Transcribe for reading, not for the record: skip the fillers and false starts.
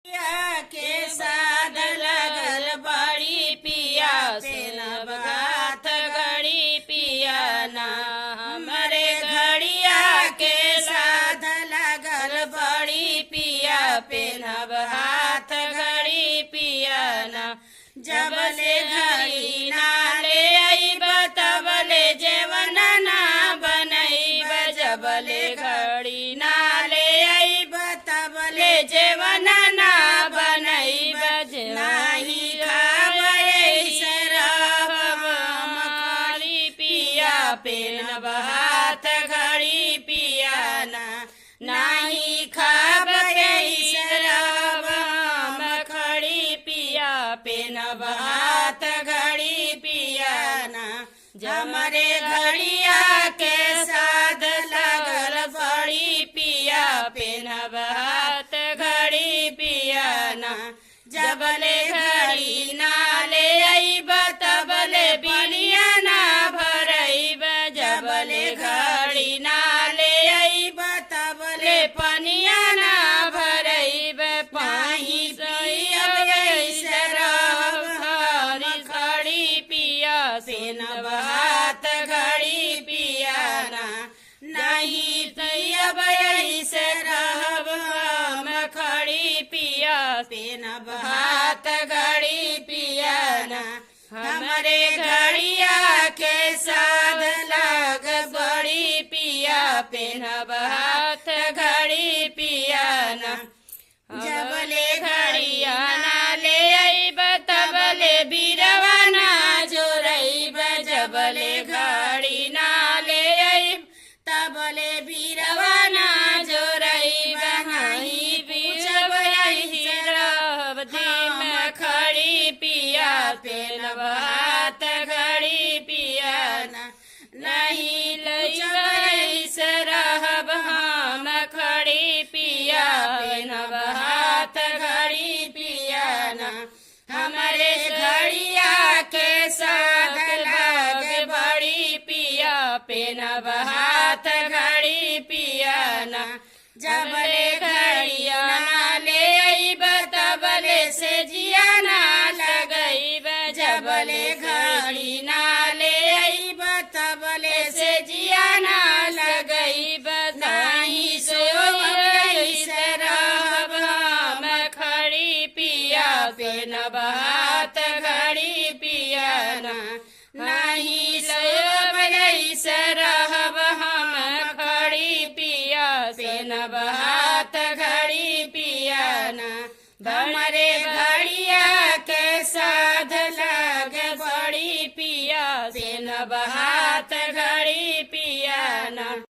पिया के साध लगल बड़ी पिया से नब हाथ घड़ी पिया ना हमरे घड़िया के साध लगल बड़ी पिया पे नब हाथ घड़ी पिया ना जब ले घड़ी ना ले अइब तब ले जेवन ना बनइब जब ले घड़ी ना ले अइब तब ले जेवन ना बनइब नाही खाबे शराब मखारी पिया पेनब हाथ घड़ी पिया ना नाही खाबे शराब मखड़ी पिया पेनब हाथ घड़ी पिया ना जमरे घड़िया के साध लगल बड़ी पिया पेनब हाथ घड़ी पिया ना जबले घड़ी ना ले अइब तबले बिलिया ना भरइब जबले घड़ी ना ले अइब तबले पनिया ना भरइब पाही पियब शराब हरी खड़ी पिया पेनब हाथ घड़ी पिया ना नहीं पियब शराब मखड़ी पिया पेनब हाथ घड़ी पिया ना हमरे घड़िया के साध लग बड़ी पिया पेनब हाथ घड़ी पिया ना जबले घड़िया ना ले अइब तबले बिरवा ना जोरइब जबले घड़ी ना ले अइब तबले बिरवा ना जोरइब नहीं पूछब शराब में खड़ी पिया पेनब हाथ घड़ी पिया ना नहीं लइब शराब हम खड़ी पिया पेनब हाथ घड़ी पिया ना हमरे घड़िया के साथ लग बड़ी पिया पेनब हाथ घड़ी पिया ना जबले घड़िया ना ले अइब तबले से जिया ना लगइब जबले घड़ी ना ले अइब तबले से जिया ना लगइब नाही सोई शराब हम खड़ी पिया पेनब हाथ घड़ी पिया ना नहीं सोब शराब हम खड़ी पिया पेनब हाथ घड़ी पिया ना हमरे घड़िया के साध लग बड़ी पिया पेनब हाथ